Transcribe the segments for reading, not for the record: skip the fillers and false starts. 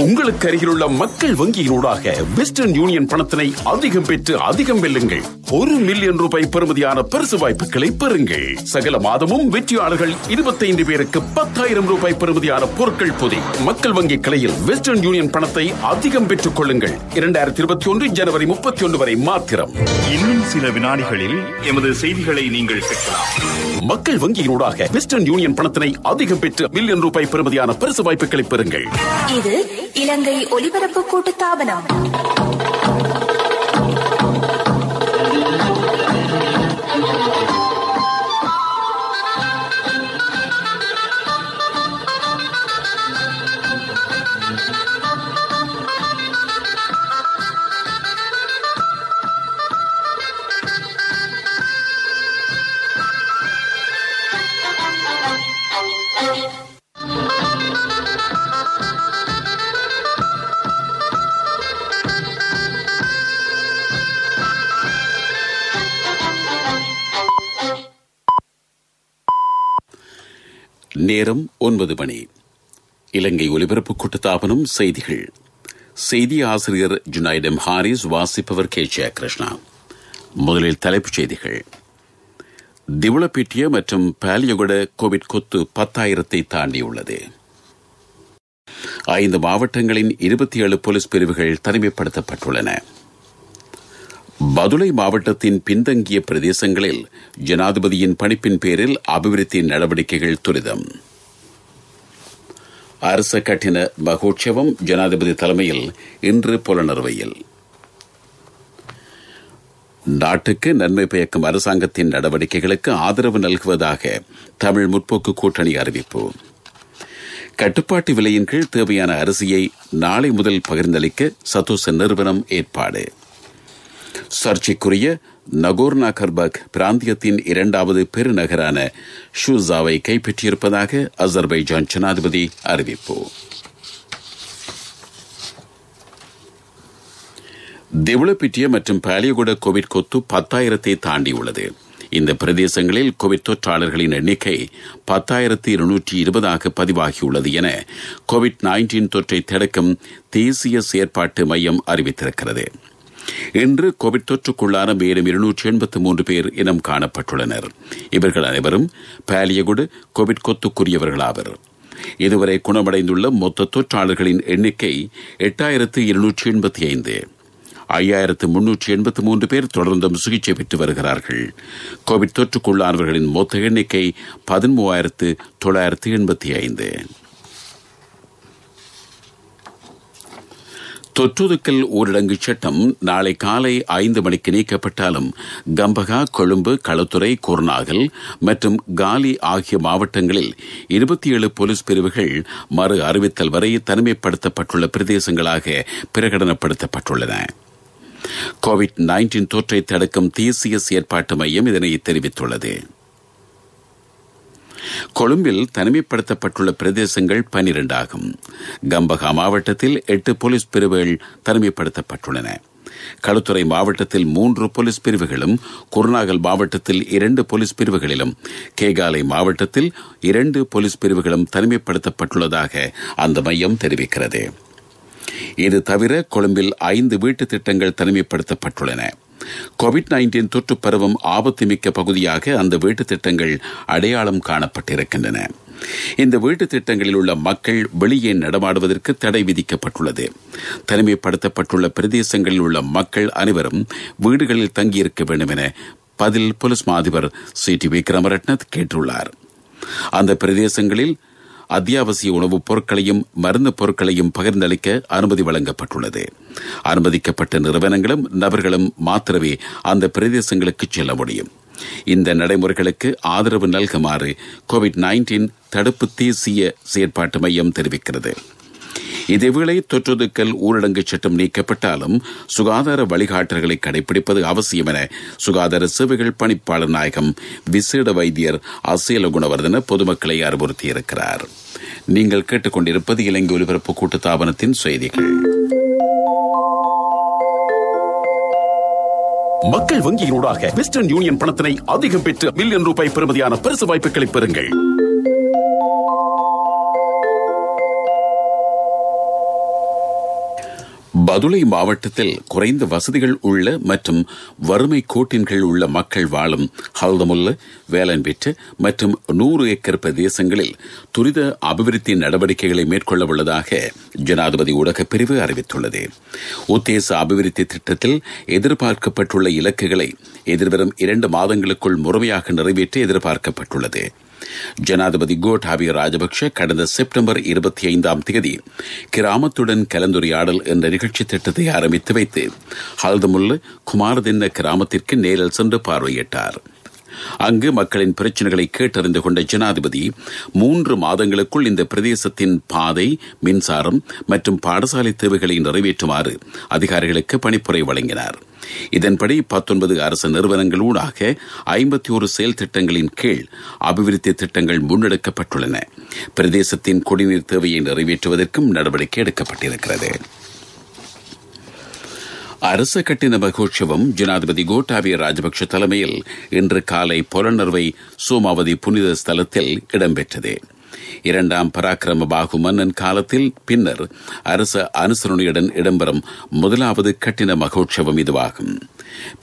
உங்களுக்கு அருகிலுள்ள மக்கள் வங்கியினூடாக வெஸ்டர்ன் யூனியன் பணத்தினை அதிகம் பெற்று அதிகம் வெல்லுங்கள். 1 மில்லியன் ரூபாய் பெறுமதியான பரிசு வாய்ப்புகளை பெறுங்கள். சகல மாதமும் வெற்றியாளர்கள் 25 பேருக்கு 10,000 ரூபாய் பெறுமதியான பொருட்கள் பொதி. மக்கள் வங்கி கிளையில் வெஸ்டர்ன் யூனியன் பணத்தை அதிகம் பெற்றுக் கொள்ளுங்கள். 2021 ஜனவரி 31 வரை மாத்திரம். இன்னும் சில வினாடிகளில் எமது செய்திகளை நீங்கள் கேட்கலாம். மக்கள் வங்கியினூடாக வெஸ்டர்ன் யூனியன் பணத்தினை அதிகம் பெற்று மில்லியன் ரூபாய் பெறுமதியான பரிசு வாய்ப்புகளை பெறுங்கள். இது இலங்கை ஒலிபரப்பு கூட்டுத்தாபனம். நேரம் 9 மணி. இலங்கை ஒலிபரப்பு கூட்டுத்தாபனம் செய்திகள். செய்தி ஆசிரியர் ஜுனைடம் ஹாரிஸ், வாசிப்பவர் கே. ஜெயகிருஷ்ணா. முதலில் தலைப்புச் செய்திகள். திவுளப்பிட்டிய மற்றும் பாலியகுட கோவிட் கொத்து 10,000 தாண்டியுள்ளது. 5 மாவட்டங்களின் 27 போலீஸ் பிரிவுகள் தனிமைப்படுத்தப்பட்டுள்ளன. பதுளை மாவட்டத்தின் பின்தங்கிய பிரதேசங்களில் ஜனாதிபதியின் பணிப்பின் பேரில் அபிவிருத்தி நடவடிக்கைகள் துரிதம். அரச கட்டின மகோற்சவம் ஜனாதிபதி தலைமையில் இன்று புலனறுவையில். நாட்டுக்கு நன்மை பயக்கும் அரசாங்கத்தின் நடவடிக்கைகளுக்கு ஆதரவு நல்குவதாக தமிழ் முற்போக்கு கூட்டணி அறிவிப்பு. கட்டுப்பாட்டு விலையின் கீழ் தேவையான அரிசியை நாளை முதல் பகிர்ந்தளிக்க சதோச நிறுவனம் ஏற்பாடு. சர்ச்சைக்குரிய நகோர்னா கர்பாக் பிராந்தியத்தின் 2வது பெருநகரான ஷூசாவை கைப்பற்றியிருப்பதாக அசர்பைஜான் ஜனாதிபதி அறிவிப்பு. திவுளப்பிட்டிய மற்றும் பாலியகுட கோவிட் கொத்து 10,000 தாண்டியுள்ளது. இந்த பிரதேசங்களில் கோவிட் தொற்றாளர்களின் எண்ணிக்கை 10,220 பதிவாகியுள்ளது என கோவிட்-19 தொற்றை தடுக்கும் தேசிய செயற்பாட்டு மையம் அறிவித்திருக்கிறது. இன்று கோவிட் தொற்றுக்குள்ளான மேலும் 283 பேர் இனம் காணப்பட்டுள்ளனர். இவர்கள் அனைவரும் பாலியகுடு கோவிட் கொத்துக்குரியவர்களாவர். இதுவரை குணமடைந்துள்ள மொத்த தொற்றாளர்களின் எண்ணிக்கை 8,285. 5,383 பேர் தொடர்ந்தும் சிகிச்சை பெற்று வருகிறார்கள். கோவிட் தொற்றுக்குள்ளானவர்களின் மொத்த எண்ணிக்கை 13,985. தொற்றுதுக்கல் ஊரடங்கு சட்டம் நாளை காலை 5 மணிக்கு நீக்கப்பட்டாலும் கம்பகா, கொழும்பு, களுத்துறை, குர்நாகல் மற்றும் காலி ஆகிய மாவட்டங்களில் 27 போலீஸ் பிரிவுகள் மறு அறிவித்தல் வரை தனிமைப்படுத்தப்பட்டுள்ள பிரதேசங்களாக பிரகடனப்படுத்தப்பட்டுள்ளன. கோவிட்-19 தொற்றை தடுக்கும் தேசிய செயற்பாட்டு மையம் இதனை தெரிவித்துள்ளது. கொழும்பில் தனிமைப்படுத்தப்பட்டுள்ள பிரதேசங்கள் 12 ஆகும். கம்பகா மாவட்டத்தில் 8 போலீஸ் பிரிவுகள் தனிமைப்படுத்தப்பட்டுள்ளன. களுத்துறை மாவட்டத்தில் 3 போலீஸ் பிரிவுகளும், குர்நாகல் மாவட்டத்தில் 2 போலீஸ் பிரிவுகளிலும், கேகாலை மாவட்டத்தில் 2 போலீஸ் பிரிவுகளும் தனிமைப்படுத்தப்பட்டுள்ளதாக அந்த மையம் தெரிவிக்கிறது. இது தவிர கொழும்பில் 5 வீட்டு திட்டங்கள் தனிமைப்படுத்தப்பட்டுள்ளன. கோவிட்-19 தொற்று பரவும் ஆபத்துமிக்க பகுதியாக அந்த வீட்டு திட்டங்கள் அடையாளம் காணப்பட்டிருக்கின்றன. இந்த வீட்டு திட்டங்களில் உள்ள மக்கள் வெளியே நடமாடுவதற்கு தடை விதிக்கப்பட்டுள்ளது. தனிமைப்படுத்தப்பட்டுள்ள பிரதேசங்களில் உள்ள மக்கள் அனைவரும் வீடுகளில் தங்கியிருக்க வேண்டும் என பதில் போலீஸ் மாதிபர் சி.டி. விக்ரமரட்னத் கேட்டுள்ளார். அந்த பிரதேசங்களில் அத்தியாவசிய உணவுப் பொருட்களையும் மருந்து பொருட்களையும் பகிர்ந்தளிக்க அனுமதி வழங்கப்பட்டுள்ளது. அனுமதிக்கப்பட்ட நிறுவனங்களும் நபர்களும் மாத்திரமே அந்த பிரதேசங்களுக்கு செல்ல முடியும். இந்த நடைமுறைகளுக்கு ஆதரவு நல்குமாறு கோவிட்-19 தடுப்பு தேசிய செயற்பாட்டு மையம் தெரிவிக்கிறது. இதேவேளை தொற்றுதுக்கல் ஊரடங்கு சட்டம் நீக்கப்பட்டாலும் சுகாதார வழிகாட்டல்களை கடைபிடிப்பது அவசியம் என சுகாதார சேவைகள் பணிப்பாளர் நாயகம் விசேட வைத்தியர் அசேல குணவர்தன பொதுமக்களை அறிவுறுத்தியிருக்கிறார். நீங்கள் கேட்டுக்கொண்டிருப்பது இலங்கை ஒலிபரப்பு கூட்டுத்தாபனத்தின் செய்திகள். மக்கள் வங்கியினூடாக வெஸ்டர்ன் யூனியன் பணத்தினை அதிகம் பெற்று மில்லியன் ரூபாய் பெறுமதியான பரிசு வாய்ப்புகளை பெறுங்கள். பதுளை மாவட்டத்தில் குறைந்த வசதிகள் உள்ள மற்றும் வறுமை கோட்டின் கீழ் உள்ள மக்கள் வாழும் ஹல்தமுல்ல, வேலன்பிட்டு மற்றும் 100 ஏக்கர் பிரதேசங்களில் துரித அபிவிருத்தி நடவடிக்கைகளை மேற்கொள்ள உள்ளதாக ஜனாதிபதி ஊடகப் பிரிவு அறிவித்துள்ளது. உத்தேச அபிவிருத்தி திட்டத்தில் எதிர்பார்க்கப்பட்டுள்ள இலக்குகளை எதிர்வரும் 2 மாதங்களுக்குள் முழுமையாக நிறைவேற்ற எதிர்பார்க்கப்பட்டுள்ளது. ஜனாதிபதி கோட்டாபய ராஜபக்ஷ கடந்த செப்டம்பர் 25ஆம் தேதி கிராமத்துடன் கலந்துரையாடல் என்ற நிகழ்ச்சி திட்டத்தை ஆரம்பித்து வைத்து ஹல்தமுல்ல குமாரதின்ன கிராமத்திற்கு நேரில் சென்று பார்வையிட்டார். அங்கு மக்களின் பிரச்சனைகளை கேட்டறிந்து கொண்ட ஜனாதிபதி 3 மாதங்களுக்குள் இந்த பிரதேசத்தின் பாதை, மின்சாரம் மற்றும் பாடசாலை தேவைகளை நிறைவேற்றுமாறு அதிகாரிகளுக்கு பணிப்புரை வழங்கினார். இதன்படி 19 அரசு நிறுவனங்கள் ஊடாக 51 செயல் திட்டங்களின் கீழ் அபிவிருத்தி திட்டங்கள் முன்னெடுக்கப்பட்டுள்ளன. பிரதேசத்தின் குடிநீர் தேவையை நிறைவேற்றுவதற்கும் நடவடிக்கை எடுக்கப்பட்டிருக்கிறது. அரச கட்டின மகோற்சவம் ஜனாதிபதி கோட்டாபய ராஜபக்ஷ தலைமையில் இன்று காலை புலனர்வை சோமாவதி புனித ஸ்தலத்தில் இடம்பெற்றது. 2ஆம் பராக்கிரம பாகு மன்னன் காலத்தில் பின்னர் அரச அனுசரணையுடன் இடம்பெறும் முதலாவது கட்டின மகோற்சவம் இதுவாகும்.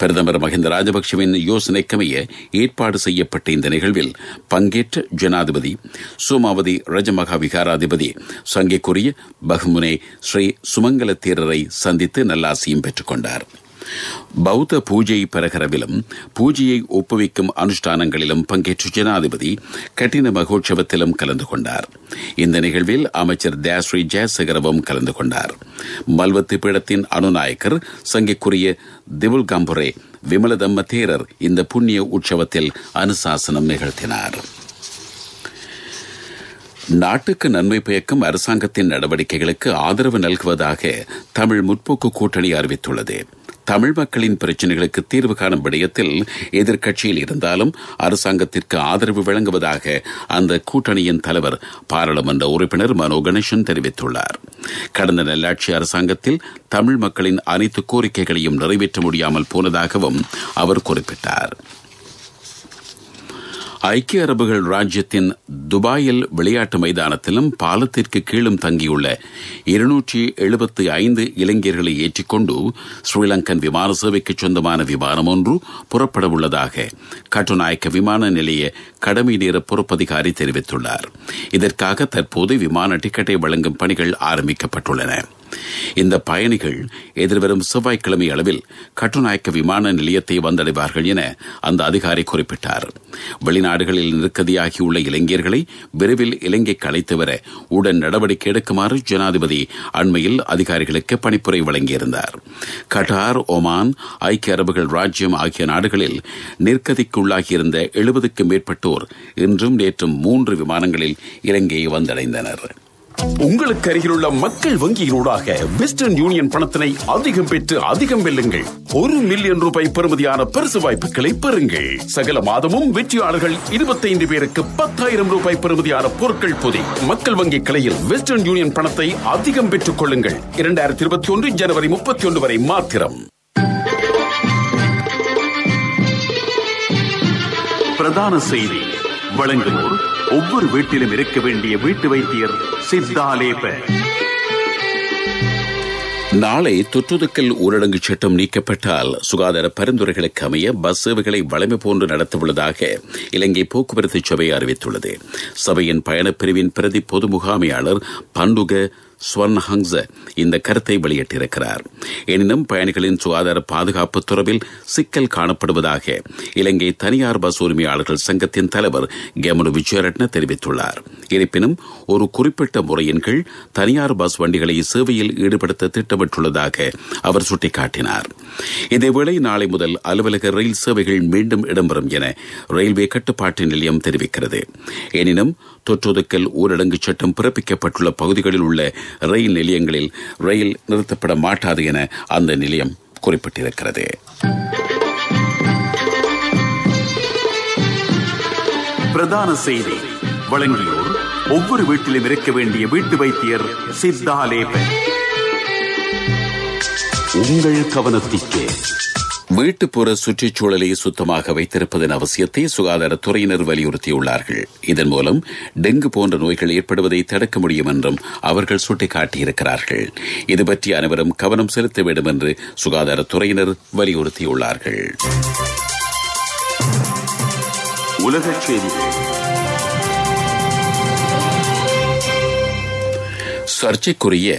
பிரதமர் மஹிந்த ராஜபக்சவின் யோசனைக்கமைய ஏற்பாடு செய்யப்பட்ட இந்த நிகழ்வில் பங்கேற்ற ஜனாதிபதி சோமாவதி ரஜமகா விகாராதிபதி சங்கைக்குரிய பகுமுனே ஸ்ரீ சுமங்கல தேரரை சந்தித்து நல்லாசியும் பெற்றுக் கொண்டார். பௌத்த பூஜை பிரகரவிலும் பூஜையை ஒப்புவிக்கும் அனுஷ்டானங்களிலும் பங்கேற்ற ஜனாதிபதி கட்டின மகோற்சவத்திலும் கலந்து கொண்டார். இந்த நிகழ்வில் அமைச்சர் தயாஸ்ரீ ஜெயசேகரவும் கலந்து கொண்டார். மல்வத்து பீடத்தின் அனுநாயக்கர் சங்கைக்குரிய திவுல்காம்புரே விமலதம்ம தேரர் இந்த புண்ணிய உற்சவத்தில் அனுசாசனம் நிகழ்த்தினார். நாட்டுக்கு நன்மை பயக்கும் அரசாங்கத்தின் நடவடிக்கைகளுக்கு ஆதரவு நல்குவதாக தமிழ் முற்போக்கு கூட்டணி அறிவித்துள்ளது. தமிழ் மக்களின் பிரச்சினைகளுக்கு தீர்வு காணும் விடயத்தில் எதிர்க்கட்சியில் இருந்தாலும் அரசாங்கத்திற்கு ஆதரவு வழங்குவதாக அந்த கூட்டணியின் தலைவர் பாராளுமன்ற உறுப்பினர் மனோ கணேசன் தெரிவித்துள்ளார். கடந்த நல்லாட்சி அரசாங்கத்தில் தமிழ் மக்களின் அனைத்து கோரிக்கைகளையும் நிறைவேற்ற முடியாமல் போனதாகவும் அவர் குறிப்பிட்டார். ஐக்கிய அரபுகள் ராஜ்யத்தின் துபாயில் விளையாட்டு மைதானத்திலும் பாலத்திற்கு கீழும் தங்கியுள்ள 275 இளைஞர்களை ஏற்றிக்கொண்டு ஸ்ரீலங்கன் விமான சேவைக்கு சொந்தமான விமானம் ஒன்று புறப்பட உள்ளதாக கட்டுநாயக்க விமான நிலைய கடமை நேர பொறுப்பதிகாரி தெரிவித்துள்ளார். இதற்காக தற்போது விமான டிக்கெட்டை வழங்கும் பணிகள் ஆரம்பிக்கப்பட்டுள்ளன. இந்த பயணிகள் எதிர்வரும் செவ்வாய்க்கிழமை அளவில் கட்டுநாயக்க விமான நிலையத்தை வந்தடைவார்கள் என அந்த அதிகாரி குறிப்பிட்டார். வெளிநாடுகளில் நிற்கதியாகியுள்ள இளைஞர்களை விரைவில் இலங்கைக்கு அழைத்து வர உடன் நடவடிக்கை எடுக்குமாறு ஜனாதிபதி அண்மையில் அதிகாரிகளுக்கு பணிப்புரை வழங்கியிருந்தார். கட்டார், ஒமான், ஐக்கிய அரபுகள் ராஜ்யம் ஆகிய நாடுகளில் நிற்கதிக்குள்ளாகியிருந்த 70க்கும் மேற்பட்டோர் இன்றும் நேற்றும் 3 விமானங்களில் இலங்கையை வந்தடைந்தனர். உங்களுக்கு அருகிலுள்ள மக்கள் வங்கியினூடாக வெஸ்டர்ன் யூனியன் பணத்தினை அதிகம் பெற்று அதிகம் வெல்லுங்கள். 1 மில்லியன் ரூபாய் பெறுமதியான பரிசு வாய்ப்புகளை பெறுங்கள். சகல மாதமும் வெற்றியாளர்கள் 25 பேருக்கு 10,000 ரூபாய் பெறுமதியான பொருட்கள் பொதி. மக்கள் வங்கி கிளையில் வெஸ்டர்ன் யூனியன் பணத்தை அதிகம் பெற்றுக் கொள்ளுங்கள். 2021 ஜனவரி 31 வரை மாத்திரம். பிரதான செய்தி வழங்குவோர் ஒவ்வொரு வீட்டிலும் இருக்க வேண்டிய வீட்டு வைத்தியர் சித்தாலேப. நாளை தொற்றுதொக்கல் ஊரடங்கு சட்டம் நீக்கப்பட்டால் சுகாதார பரிந்துரைகளுக்கு அமைய பஸ் சேவைகளை வழமை போன்று நடத்தவுள்ளதாக இலங்கை போக்குவரத்து சபை அறிவித்துள்ளது. சபையின் பயணப்பிரிவின் பிரதி பொது முகாமையாளர் பண்டுக ஸ்வர்ணஹங்ஸ இந்த கருத்தை வெளியிட்டிருக்கிறார். எனினும் பயணிகளின் சுகாதார பாதுகாப்பு தொடர்பில் சிக்கல் காணப்படுவதாக இலங்கை தனியார் பஸ் உரிமையாளர்கள் சங்கத்தின் தலைவர் கெமனு விஜயரட்ன தெரிவித்துள்ளார். இருப்பினும் ஒரு குறிப்பிட்ட முறையின் கீழ் தனியார் பஸ் வண்டிகளை சேவையில் ஈடுபடுத்த திட்டமிட்டுள்ளதாக அவர் சுட்டிக்காட்டினார். இதேவேளை நாளை முதல் அலுவலக ரயில் சேவைகள் மீண்டும் இடம்பெறும் என ரயில்வே கட்டுப்பாட்டு நிலையம் தெரிவிக்கிறது. எனினும் தொற்றுதொக்கல் ஊரடங்கு சட்டம் பிறப்பிக்கப்பட்டுள்ள பகுதிகளில் உள்ள ரயில் நிலையங்களில் ரயில் நிறுத்தப்பட மாட்டாது என அந்த நிலையம் குறிப்பிட்டிருக்கிறது. பிரதான செய்தி வழங்கியோர் ஒவ்வொரு வீட்டிலும் இருக்க வேண்டிய வீட்டு வைத்தியர் சித்தாலேப. உங்கள் கவனத்திற்கு வீட்டுப்புற சுற்றுச்சூழலை சுத்தமாக வைத்திருப்பதன் அவசியத்தை சுகாதாரத்துறையினர் வலியுறுத்தியுள்ளார்கள். இதன் மூலம் டெங்கு போன்ற நோய்கள் ஏற்படுவதை தடுக்க முடியும் என்றும் அவர்கள் சுட்டிக்காட்டியிருக்கிறார்கள். இதுபற்றி அனைவரும் கவனம் செலுத்த வேண்டும் என்று சுகாதாரத்துறையினர் வலியுறுத்தியுள்ளார்கள். உலகச் செய்திகள். சர்ச்சைக்குரிய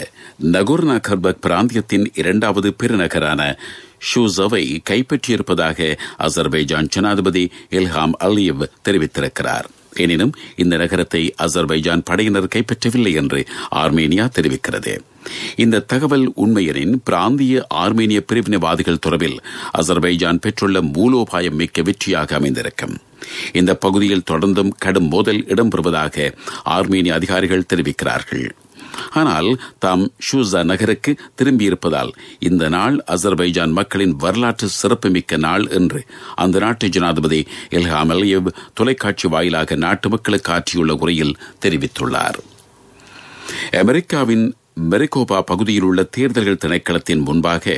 நகோர்னோ கர்பக் பிராந்தியத்தின் இரண்டாவது பெருநகரான ஷூஸவை கைப்பற்றியிருப்பதாக அசர்பைஜான் ஜனாதிபதி இல்ஹாம் அலியவ் தெரிவித்திருக்கிறார். எனினும் இந்த நகரத்தை அசர்பைஜான் படையினர் கைப்பற்றவில்லை என்று ஆர்மேனியா தெரிவிக்கிறது. இந்த தகவல் உண்மையெனின் பிராந்திய ஆர்மேனிய பிரிவினைவாதிகள் தொடர்பில் அசர்பைஜான் பெற்றுள்ள மூலோபாயம் மிக்க வெற்றியாக அமைந்திருக்கும். இந்த பகுதியில் தொடர்ந்தும் கடும் மோதல் இடம்பெறுவதாக ஆர்மேனிய அதிகாரிகள் தெரிவிக்கிறார்கள். ஆனால் தாம் ஷூஸா நகருக்கு திரும்பியிருப்பதால் இந்த நாள் அசர்பைஜான் மக்களின் வரலாற்று சிறப்புமிக்க நாள் என்று அந்த நாட்டு ஜனாதிபதி இல்ஹாம் அலியவ் தொலைக்காட்சி வாயிலாக நாட்டு மக்களுக்கு ஆற்றியுள்ள உரையில் தெரிவித்துள்ளார். அமெரிக்காவின் மெரிகோபா பகுதியில் உள்ள தேர்தல்கள் திணைக்களத்தின் முன்பாக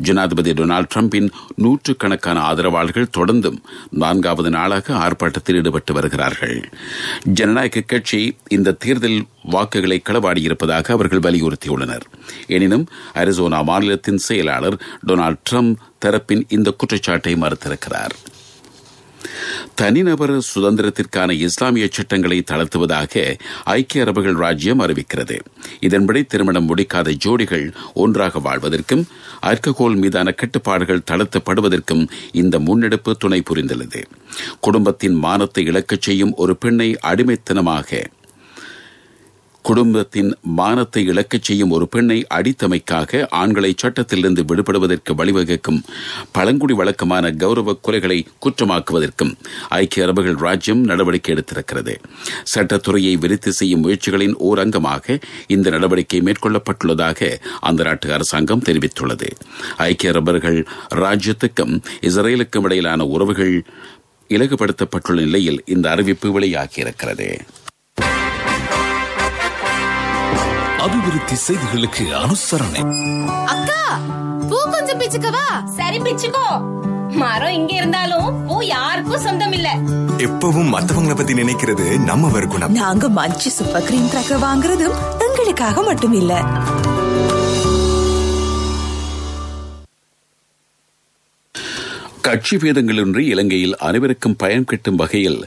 ஜனாதிபதி டொனால்டு டிரம்பின் நூற்றுக்கணக்கான ஆதரவாளர்கள் தொடர்ந்தும் 4வது நாளாக ஆர்ப்பாட்டத்தில் ஈடுபட்டு வருகிறார்கள். ஜனநாயக கட்சி இந்த தேர்தல் வாக்குகளை களவாடியிருப்பதாக அவர்கள் வலியுறுத்தியுள்ளனர். எனினும் அரிசோனா மாநிலத்தின் செயலாளர் டொனால்டு டிரம்ப் தரப்பின் இந்த குற்றச்சாட்டை மறுத்திருக்கிறார். தனிநபர் சுதந்திரத்திற்கான இஸ்லாமிய சட்டங்களை தளர்த்துவதாக ஐக்கிய அரபுகள் ராஜ்யம் அறிவிக்கிறது. இதன்படி திருமணம் முடிக்காத ஜோடிகள் ஒன்றாக வாழ்வதற்கும் ஆல்கஹால் மீதான கட்டுப்பாடுகள் தளர்த்தப்படுவதற்கும் இந்த முன்னெடுப்பு துணை புரிந்துள்ளது. குடும்பத்தின் மானத்தை இழக்கச் செய்யும் ஒரு பெண்ணை அடித்தமைக்காக ஆண்களை சட்டத்திலிருந்து விடுபடுவதற்கு வழிவகுக்கும் பழங்குடி வழக்கமான கௌரவ கொலைகளை குற்றமாக்குவதற்கும் ஐக்கிய அரபுகள் ராஜ்யம் நடவடிக்கை எடுத்திருக்கிறது. சட்டத்துறையை விருத்தி செய்யும் முயற்சிகளின் ஓர் அங்கமாக இந்த நடவடிக்கை மேற்கொள்ளப்பட்டுள்ளதாக அந்த நாட்டு அரசாங்கம் தெரிவித்துள்ளது. ஐக்கிய அரபுகள் ராஜ்யத்துக்கும் இஸ்ரேலுக்கும் இடையிலான உறவுகள் இலகுபடுத்தப்பட்டுள்ள நிலையில் இந்த அறிவிப்பு வெளியாகியிருக்கிறது. அபிவிருத்தி செய்திகளுக்கு அனுசரணை. அக்கா, பூ கொஞ்சம் பிச்சுக்கவா? சரி பிச்சுக்கோ. மரம் இங்க இருந்தாலும் பூ யாருக்கும் சொந்தம் இல்ல. எப்பவும் மத்தவங்கள பத்தி நினைக்கிறது நம்ம குணம். நாங்க மஞ்சி சூப்பர் கிரீம் ட்ரக் வாங்குறதும் எங்களுக்காக மட்டும் இல்ல. கட்சி பேதங்களின்றி இலங்கையில் அனைவருக்கும் பயன் கிட்டும் வகையில்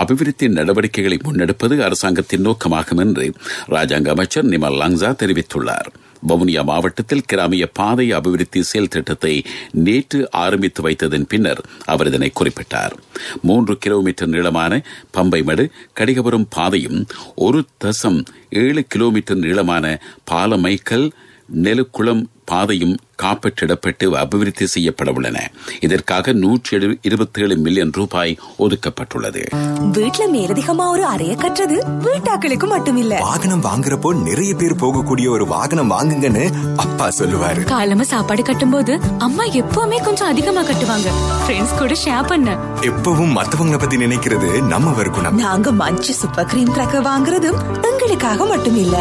அபிவிருத்தி நடவடிக்கைகளை முன்னெடுப்பது அரசாங்கத்தின் நோக்கமாகும் என்று ராஜாங்க அமைச்சர் நிமல் லங்ஸா தெரிவித்துள்ளார். வவுனியா மாவட்டத்தில் கிராமிய பாதை அபிவிருத்தி செயல் திட்டத்தை நேற்று ஆரம்பித்து வைத்ததன் பின்னர் அவர் இதனை குறிப்பிட்டார். 3 கிலோமீட்டர் நீளமான பம்பைமடு கடிகபுரம் பாதையும் 1.7 கிலோமீட்டர் நீளமான பாலமைக்கல் நெலுக்குளம் பாதையும் காப்பற்றிடப்பட்டு அபிவிருத்தி செய்யப்பட உள்ளன. இதற்காக 127 மில்லியன் ரூபாய் ஒதுக்கப்பட்டுள்ளது. வீட்டுல மேலதிகமா ஒரு அறைய கட்டுறது வீட்டாக்களுக்கு மட்டும் இல்ல, வாகனம் வாங்குறப்போ நிறைய பேர் போகக்கூடிய ஒரு வாகனம் வாங்குங்கன்னு அப்பா சொல்லுவாரு. காலமா சாப்பாடு கட்டும் போது அம்மா எப்பவுமே கொஞ்சம் அதிகமா கட்டுவாங்க. ஃப்ரெண்ட்ஸ் கூட ஷேர் பண்ண. எப்பவும் மத்தவங்கள பத்தி நினைக்கிறது நம்ம குணம். நாங்க மஞ்சி சூப்பர் கிரீம் ட்ரக் வாங்குறதும் எங்களுக்காக மட்டும் இல்ல.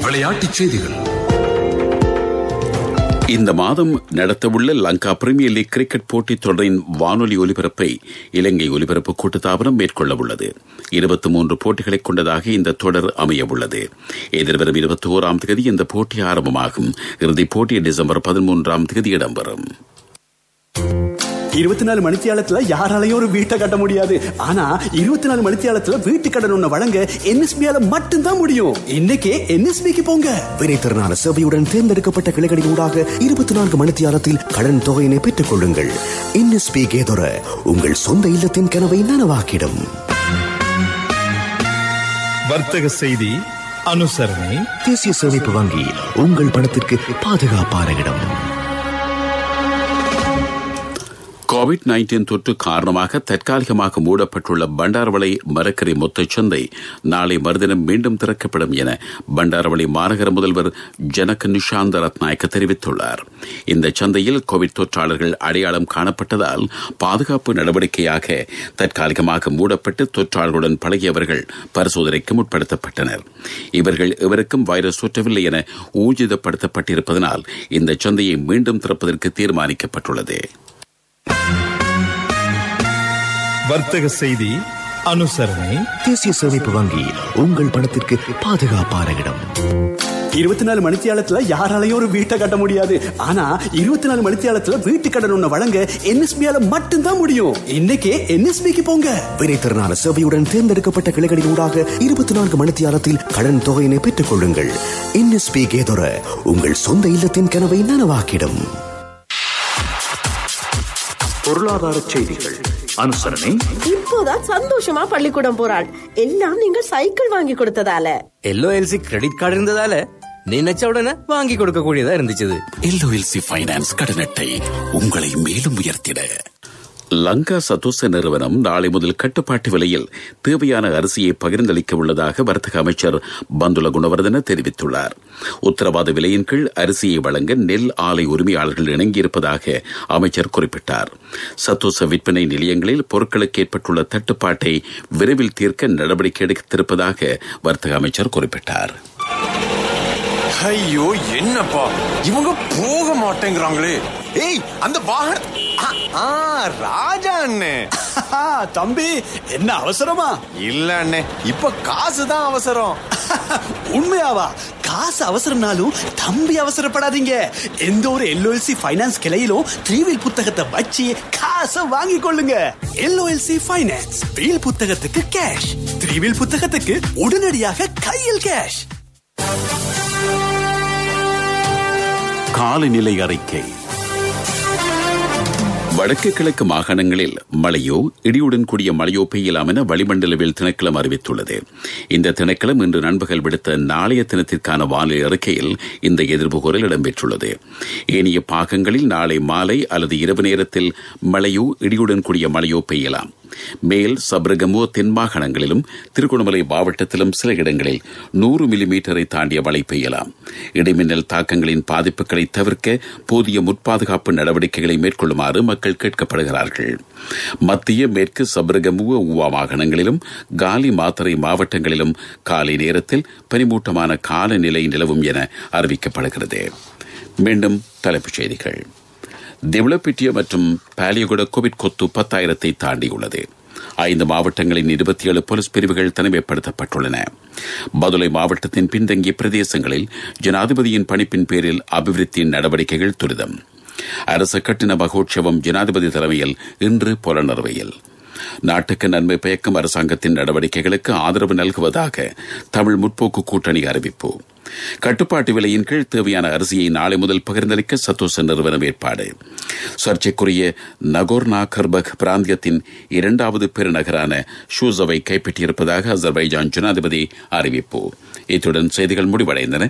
விளையாட்டுச் செய்திகள். இந்த மாதம் நடத்தவுள்ள லங்கா பிரீமியர் லீக் கிரிக்கெட் போட்டித் தொடரின் வானொலி ஒலிபரப்பை இலங்கை ஒலிபரப்பு கூட்டுத்தாபனம் மேற்கொள்ள உள்ளது. 23 போட்டிகளை கொண்டதாக இந்த தொடர் அமைய உள்ளது. எதிர்வரும் 21ஆம் தேதி இந்த போட்டி ஆரம்பமாகும். இறுதிப் போட்டி டிசம்பர் 13ஆம் தேதி இடம்பெறும். 24 மணித்தியாலத்துல யாராலையும் ஒரு வீட்டை கட்ட முடியாது. ஆனா 24 மணித்தியாலத்துல வீட்டு கடன் ஒண்ணு வழங்க NSBயால மட்டும்தான் முடியும். இன்னைக்கே NSBக்கு போங்க. வினைத்திறனான சேவையுடன் தேர்ந்தெடுக்கப்பட்ட கிளைகளின் ஊடாக 24 மணித்தியாலத்தில் கடன் தொகையினை பெற்றுக் கொள்ளுங்கள். NSB கேதொர உங்கள் சொந்த இல்லத்தின் கனவை நனவாக்கிடும். வர்த்தக செய்தி அனுசரணை. தேசிய சேமிப்பு வங்கி உங்கள் பணத்திற்கு பாதுகாப்பான இடம். கோவிட்-19 தொற்று காரணமாக தற்காலிகமாக மூடப்பட்டுள்ள பண்டாரவளை மரக்கறி மொத்தச் சந்தை நாளை மறுதினம் மீண்டும் திறக்கப்படும் என பண்டாரவளை மாநகர முதல்வர் ஜனக நிஷாந்த ரத்நாயக்க தெரிவித்துள்ளார். இந்த சந்தையில் கோவிட் தொற்றாளர்கள் அடையாளம் காணப்பட்டதால் பாதுகாப்பு நடவடிக்கையாக தற்காலிகமாக மூடப்பட்டு தொற்றாளர்களுடன் பழகியவர்கள் பரிசோதனைக்கு முற்படுத்தப்பட்டனர். இவர்கள் எவருக்கும் வைரஸ் தொற்றவில்லை என ஊர்ஜிதப்படுத்தப்பட்டிருப்பதனால் இந்த சந்தையை மீண்டும் திறப்பதற்கு தீர்மானிக்கப்பட்டுள்ளது. வர்த்தக செய்தி அனுசரணை. தேசிய சேமிப்பு வங்கி உங்கள் பணத்திற்கு பாதுகாப்பான இடம். 24 மணித்தியாலத்துல யாராலையும் ஒரு வீட்டை கட்ட முடியாது. ஆனா 24 மணித்தியாலத்துல வீட்டு கடன் ஒண்ணு வழங்க NSBயால மட்டும்தான் முடியும். இன்னைக்கே NSBக்கு போங்க. வினைத்திறனான சேவையுடன் தேர்ந்தெடுக்கப்பட்ட கிளைகளின் ஊடாக 24 மணித்தியாலத்தில் கடன் தொகையினை பெற்றுக் கொள்ளுங்கள். NSB கேதொர உங்கள் சொந்த இல்லத்தின் கனவை நனவாக்கிடும். பொருளாதார செய்திகள் அனுசரணை. இப்போதான் சந்தோஷமா பள்ளிக்கூடம் போறாள். எல்லாம் நீங்கள் சைக்கிள் வாங்கி கொடுத்ததால. LOLC கிரெடிட் கார்டு இருந்ததால நினைச்ச உடனே வாங்கி கொடுக்க கூடியதா இருந்துச்சு. LOLC ஃபைனான்ஸ் கடன் அட்டை உங்களை மேலும் உயர்த்திட. லங்கா சதோச நிறுவனம் நாளை முதல் கட்டுப்பாட்டு விலையில் தேவையான அரிசியை பகிர்ந்தளிக்க உள்ளதாக வர்த்தக அமைச்சர் பந்துல குணவர்தன தெரிவித்துள்ளார். உத்தரவாத விலையின் கீழ் அரிசியை வழங்க நெல் ஆலை உரிமையாளர்கள் இணங்கியிருப்பதாக அமைச்சர் குறிப்பிட்டார். சதோச விற்பனை நிலையங்களில் பொருட்களுக்கு ஏற்பட்டுள்ள தட்டுப்பாட்டை விரைவில் தீர்க்க நடவடிக்கை எடுத்திருப்பதாக வர்த்தக அமைச்சர் குறிப்பிட்டார். ஐயோ என்னப்பா இவங்க போக மாட்டேங்கிறாங்களே. ஏய் அந்த வாகனம் ராஜா அண்ணே. தம்பி என்ன அவசரமா? இல்ல அண்ணே, இப்ப காசுதான் அவசரம். உண்மையாவா? காசு அவசரம்னாலும் தம்பி அவசரப்படாதீங்க. எந்த ஒரு LOLC ஃபைனான்ஸ் கிளையிலும் 3-வீல் புத்தகத்தை வச்சு காசை வாங்கி கொள்ளுங்க. LOLC ஃபைனான்ஸ் வீல் புத்தகத்துக்கு கேஷ், 3-வீல் புத்தகத்துக்கு உடனடியாக கையில் கேஷ். காலநிலை அறிக்கை. வடக்கு கிழக்கு மாகாணங்களில் மழையோ இடியுடன் கூடிய மழையோ பெய்யலாம் என வளிமண்டலவியல் திணைக்களம் அறிவித்துள்ளது. இந்த திணைக்களம் இன்று நண்பகல் விடுத்த நாளைய தினத்திற்கான வானிலை அறிக்கையில் இந்த எதிர்ப்புகூறல் இடம்பெற்றுள்ளது. ஏனைய பாகங்களில் நாளை மாலை அல்லது இரவு நேரத்தில் மழையோ இடியுடன் கூடிய மழையோ பெய்யலாம். மேல் சப்ரகமோ தென் மாகாணங்களிலும் திருகோணமலை மாவட்டத்திலும் சில இடங்களில் 100 மில்லிமீட்டரை தாண்டிய மழை பெய்யலாம். இடைமின்னல் தாக்கங்களின் பாதிப்புகளை தவிர்க்க போதிய முற்பாதுகாப்பு நடவடிக்கைகளை மேற்கொள்ளுமாறு மக்கள் கேட்கப்படுகிறார்கள். மத்திய மேற்கு சப்ரகமுவ ஊவா மாகாணங்களிலும் காலி மாத்தறை மாவட்டங்களிலும் காலை நேரத்தில் பனிமூட்டமான காலநிலை நிலவும் என அறிவிக்கப்படுகிறது. மீண்டும் தலைப்புச் செய்திகள். திவளப்பிட்டிய மற்றும் பாலியகுட கோவிட் கொத்து 10,000 தாண்டியுள்ளது. 5 மாவட்டங்களின் 27 போலீஸ் பிரிவுகள் தனிமைப்படுத்தப்பட்டுள்ளன. பதுளை மாவட்டத்தின் பின்தங்கிய பிரதேசங்களில் ஜனாதிபதியின் பணிப்பின் பேரில் அபிவிருத்தி நடவடிக்கைகள் துரிதம். அரசு கட்டின மகோற்சவம் ஜனாதிபதி தலைமையில் இன்று புலனறுவையில். நாட்டுக்கு நன்மை பயக்கும் அரசாங்கத்தின் நடவடிக்கைகளுக்கு ஆதரவு நல்குவதாக தமிழ் முற்போக்கு கூட்டணி அறிவிப்பு. கட்டுப்பாட்டு விலையின் கீழ் தேவையான அரிசியை நாளை முதல் பகிர்ந்தளிக்க சத்தோச நிறுவனம் ஏற்பாடு. சர்ச்சைக்குரிய நகோர்னா கர்பக் பிராந்தியத்தின் 2வது பெருநகரான ஷூசவை கைப்பற்றியிருப்பதாக அசர்பைஜான் ஜனாதிபதி அறிவிப்பு. இத்துடன் செய்திகள் முடிவடைந்தன.